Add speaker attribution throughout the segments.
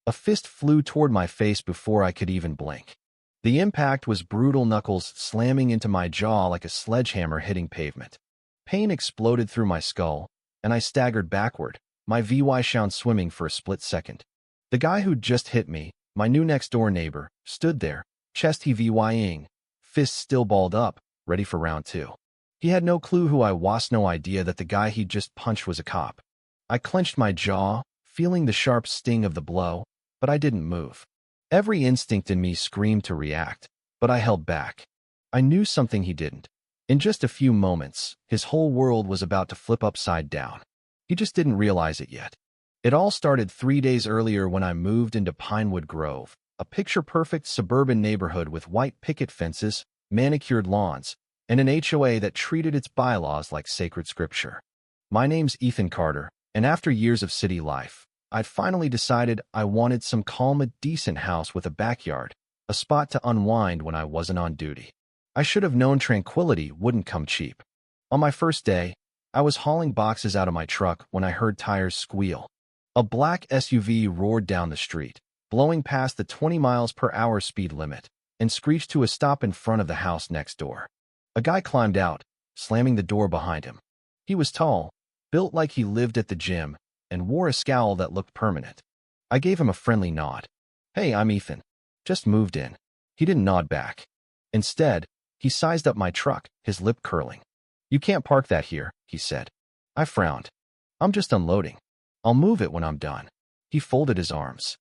Speaker 1: A fist flew toward my face before I could even blink. The impact was brutal, knuckles slamming into my jaw like a sledgehammer hitting pavement. Pain exploded through my skull, and I staggered backward, my VY sound swimming for a split second. The guy who'd just hit me, my new next-door neighbor, stood there, chest heaving, fists still balled up, ready for round two. He had no clue who I was, no idea that the guy he'd just punched was a cop. I clenched my jaw, feeling the sharp sting of the blow, but I didn't move. Every instinct in me screamed to react, but I held back. I knew something he didn't. In just a few moments, his whole world was about to flip upside down. He just didn't realize it yet. It all started 3 days earlier when I moved into Pinewood Grove, a picture-perfect suburban neighborhood with white picket fences, manicured lawns, and an HOA that treated its bylaws like sacred scripture. My name's Ethan Carter, and after years of city life, I'd finally decided I wanted some calm, a decent house with a backyard, a spot to unwind when I wasn't on duty. I should have known tranquility wouldn't come cheap. On my first day, I was hauling boxes out of my truck when I heard tires squeal. A black SUV roared down the street, blowing past the 20 miles per hour speed limit, and screeched to a stop in front of the house next door. A guy climbed out, slamming the door behind him. He was tall, built like he lived at the gym, and wore a scowl that looked permanent. I gave him a friendly nod. "Hey, I'm Ethan. Just moved in." He didn't nod back. Instead, he sized up my truck, his lip curling. "You can't park that here," he said. I frowned. "I'm just unloading. I'll move it when I'm done." He folded his arms.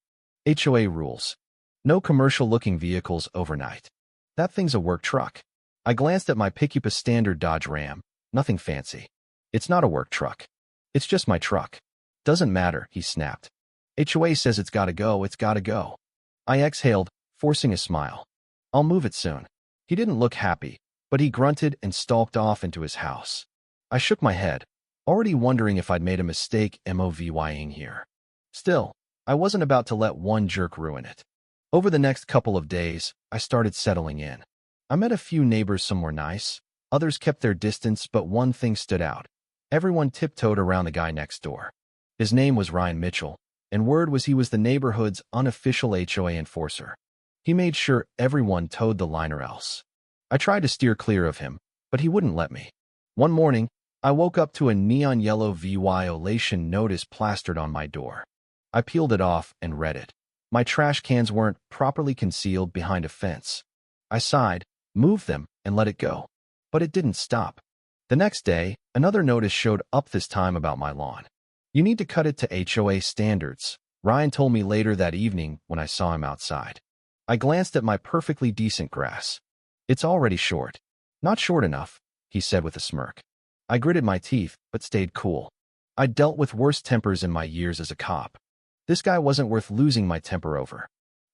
Speaker 1: "HOA rules. No commercial-looking vehicles overnight. That thing's a work truck." I glanced at my pickup, a standard Dodge Ram, nothing fancy. "It's not a work truck. It's just my truck." "Doesn't matter," he snapped. "HOA says it's gotta go, it's gotta go." I exhaled, forcing a smile. "I'll move it soon." He didn't look happy, but he grunted and stalked off into his house. I shook my head, already wondering if I'd made a mistake moving here. Still, I wasn't about to let one jerk ruin it. Over the next couple of days, I started settling in. I met a few neighbors, some were nice, others kept their distance, but one thing stood out. Everyone tiptoed around the guy next door. His name was Ryan Mitchell, and word was he was the neighborhood's unofficial HOA enforcer. He made sure everyone towed the line or else. I tried to steer clear of him, but he wouldn't let me. One morning, I woke up to a neon yellow violation notice plastered on my door. I peeled it off and read it. My trash cans weren't properly concealed behind a fence. I sighed, moved them, and let it go. But it didn't stop. The next day, another notice showed up, this time about my lawn. "You need to cut it to HOA standards," Ryan told me later that evening when I saw him outside. I glanced at my perfectly decent grass. "It's already short." "Not short enough," he said with a smirk. I gritted my teeth, but stayed cool. I'd dealt with worse tempers in my years as a cop. This guy wasn't worth losing my temper over.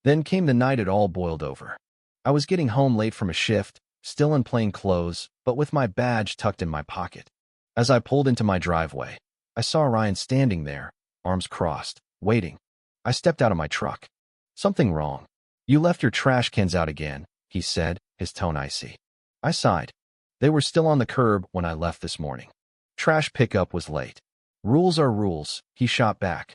Speaker 1: Then came the night it all boiled over. I was getting home late from a shift, still in plain clothes, but with my badge tucked in my pocket. As I pulled into my driveway, I saw Ryan standing there, arms crossed, waiting. I stepped out of my truck. "Something wrong. You left your trash cans out again," he said, his tone icy. I sighed. "They were still on the curb when I left this morning. Trash pickup was late." "Rules are rules," he shot back.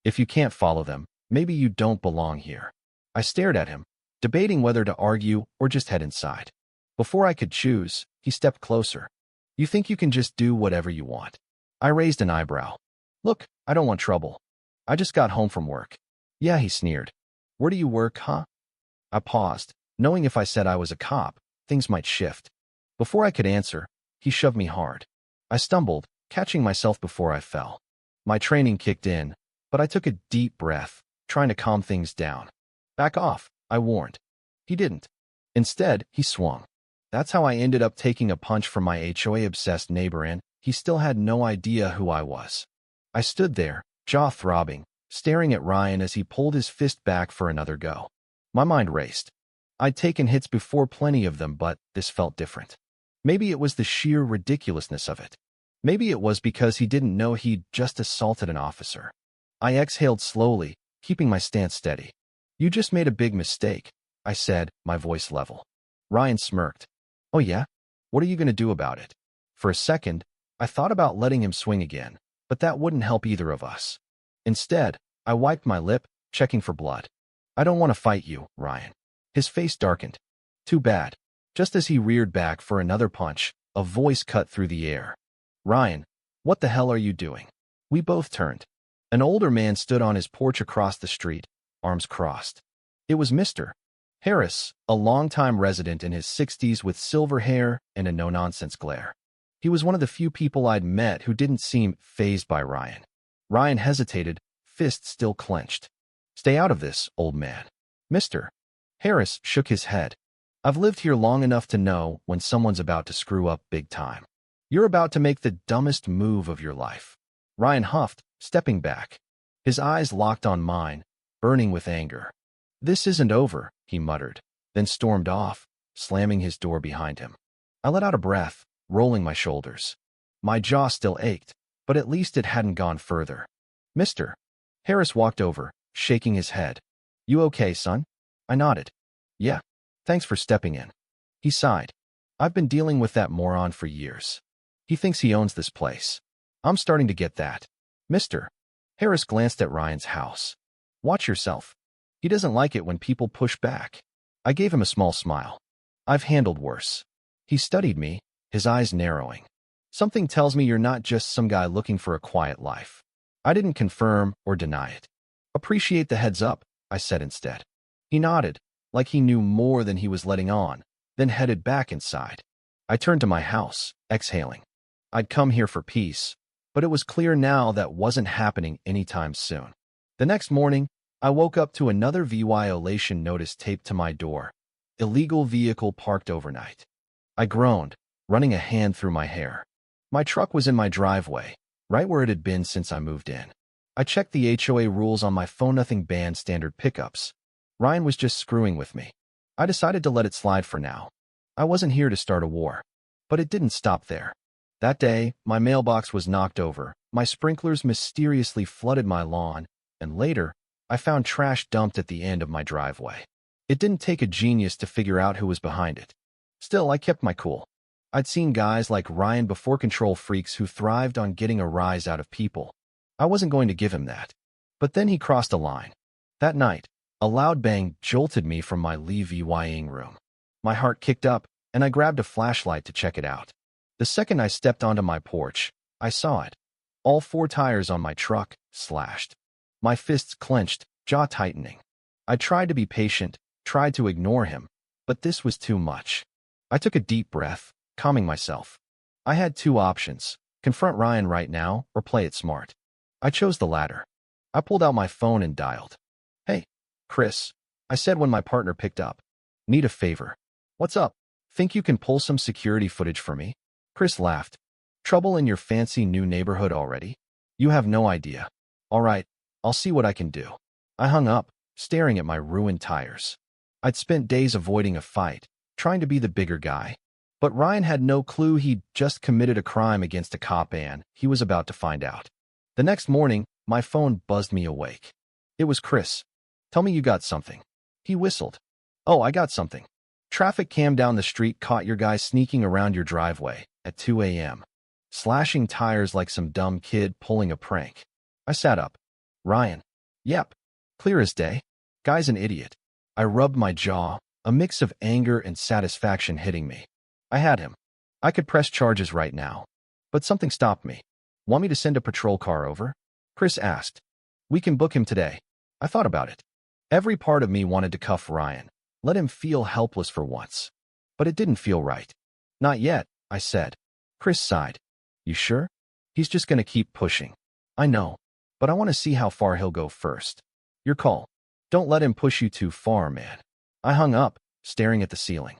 Speaker 1: "If you can't follow them, maybe you don't belong here." I stared at him, debating whether to argue or just head inside. Before I could choose, he stepped closer. "You think you can just do whatever you want?" I raised an eyebrow. "Look, I don't want trouble. I just got home from work." "Yeah," he sneered. "Where do you work, huh?" I paused, knowing if I said I was a cop, things might shift. Before I could answer, he shoved me hard. I stumbled, catching myself before I fell. My training kicked in, but I took a deep breath, trying to calm things down. "Back off," I warned. He didn't. Instead, he swung. That's how I ended up taking a punch from my HOA-obsessed neighbor, and he still had no idea who I was. I stood there, jaw throbbing, staring at Ryan as he pulled his fist back for another go. My mind raced. I'd taken hits before, plenty of them, but this felt different. Maybe it was the sheer ridiculousness of it. Maybe it was because he didn't know he'd just assaulted an officer. I exhaled slowly, keeping my stance steady. "You just made a big mistake," I said, my voice level. Ryan smirked. "Oh yeah? What are you going to do about it?" For a second, I thought about letting him swing again, but that wouldn't help either of us. Instead, I wiped my lip, checking for blood. I don't want to fight you, Ryan. His face darkened. Too bad. Just as he reared back for another punch, a voice cut through the air. Ryan, what the hell are you doing? We both turned. An older man stood on his porch across the street, arms crossed. It was Mr. Harris, a longtime resident in his 60s with silver hair and a no-nonsense glare. He was one of the few people I'd met who didn't seem fazed by Ryan. Ryan hesitated, fists still clenched. Stay out of this, old man. Mr. Harris shook his head. I've lived here long enough to know when someone's about to screw up big time. You're about to make the dumbest move of your life. Ryan huffed, stepping back. His eyes locked on mine, burning with anger. This isn't over, he muttered, then stormed off, slamming his door behind him. I let out a breath, rolling my shoulders. My jaw still ached, but at least it hadn't gone further. Mr. Harris walked over, shaking his head. You okay, son? I nodded. Yeah. Thanks for stepping in. He sighed. I've been dealing with that moron for years. He thinks he owns this place. I'm starting to get that. Mr. Harris glanced at Ryan's house. Watch yourself. He doesn't like it when people push back. I gave him a small smile. I've handled worse. He studied me, his eyes narrowing. Something tells me you're not just some guy looking for a quiet life. I didn't confirm or deny it. Appreciate the heads up, I said instead. He nodded, like he knew more than he was letting on, then headed back inside. I turned to my house, exhaling. I'd come here for peace, but it was clear now that wasn't happening anytime soon. The next morning, I woke up to another violation notice taped to my door. Illegal vehicle parked overnight. I groaned, running a hand through my hair. My truck was in my driveway, right where it had been since I moved in. I checked the HOA rules on my phone. Nothing banned standard pickups. Ryan was just screwing with me. I decided to let it slide for now. I wasn't here to start a war. But it didn't stop there. That day, my mailbox was knocked over, my sprinklers mysteriously flooded my lawn, and later, I found trash dumped at the end of my driveway. It didn't take a genius to figure out who was behind it. Still, I kept my cool. I'd seen guys like Ryan before, control freaks who thrived on getting a rise out of people. I wasn't going to give him that. But then he crossed a line. That night, a loud bang jolted me from my living room. My heart kicked up, and I grabbed a flashlight to check it out. The second I stepped onto my porch, I saw it. All 4 tires on my truck, slashed. My fists clenched, jaw tightening. I tried to be patient, tried to ignore him, but this was too much. I took a deep breath, calming myself. I had 2 options, confront Ryan right now or play it smart. I chose the latter. I pulled out my phone and dialed. Hey, Chris, I said when my partner picked up. Need a favor. What's up? Think you can pull some security footage for me? Chris laughed. Trouble in your fancy new neighborhood already? You have no idea. All right, I'll see what I can do. I hung up, staring at my ruined tires. I'd spent days avoiding a fight, trying to be the bigger guy. But Ryan had no clue he'd just committed a crime against a cop, and he was about to find out. The next morning, my phone buzzed me awake. It was Chris. Tell me you got something. He whistled. Oh, I got something. Traffic cam down the street caught your guy sneaking around your driveway at 2 a.m., slashing tires like some dumb kid pulling a prank. I sat up. Ryan. Yep. Clear as day. Guy's an idiot. I rubbed my jaw, a mix of anger and satisfaction hitting me. I had him. I could press charges right now. But something stopped me. Want me to send a patrol car over? Chris asked. We can book him today. I thought about it. Every part of me wanted to cuff Ryan, let him feel helpless for once. But it didn't feel right. Not yet, I said. Chris sighed. You sure? He's just going to keep pushing. I know, but I want to see how far he'll go first. Your call. Don't let him push you too far, man. I hung up, staring at the ceiling.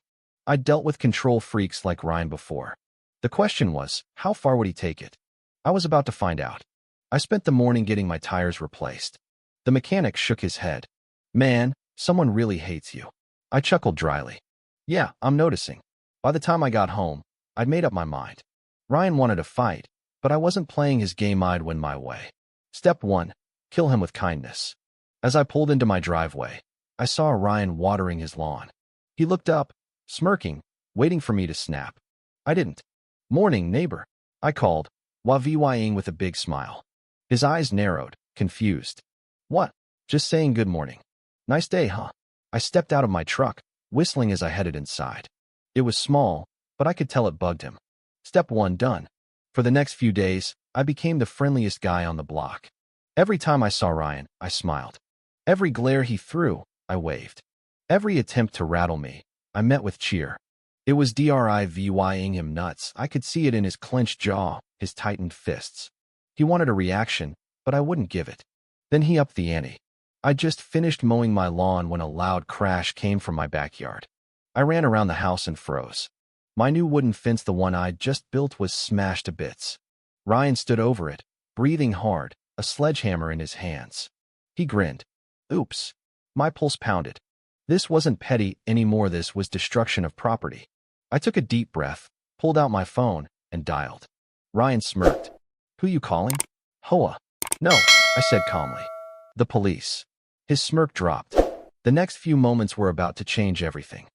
Speaker 1: I'd dealt with control freaks like Ryan before. The question was, how far would he take it? I was about to find out. I spent the morning getting my tires replaced. The mechanic shook his head. Man, someone really hates you. I chuckled dryly. Yeah, I'm noticing. By the time I got home, I'd made up my mind. Ryan wanted a fight, but I wasn't playing his game. I'd win my way. Step 1, kill him with kindness. As I pulled into my driveway, I saw Ryan watering his lawn. He looked up, smirking, waiting for me to snap. I didn't. Morning, neighbor, I called, while VYing with a big smile. His eyes narrowed, confused. What? Just saying good morning. Nice day, huh? I stepped out of my truck, whistling as I headed inside. It was small, but I could tell it bugged him. Step 1 done. For the next few days, I became the friendliest guy on the block. Every time I saw Ryan, I smiled. Every glare he threw, I waved. Every attempt to rattle me, I met with cheer. It was driving him nuts. I could see it in his clenched jaw, his tightened fists. He wanted a reaction, but I wouldn't give it. Then he upped the ante. I just finished mowing my lawn when a loud crash came from my backyard. I ran around the house and froze. My new wooden fence, the one I'd just built, was smashed to bits. Ryan stood over it, breathing hard, a sledgehammer in his hands. He grinned. Oops. My pulse pounded. This wasn't petty anymore, this was destruction of property. I took a deep breath, pulled out my phone, and dialed. Ryan smirked. Who you calling? HOA. No, I said calmly. The police. His smirk dropped. The next few moments were about to change everything.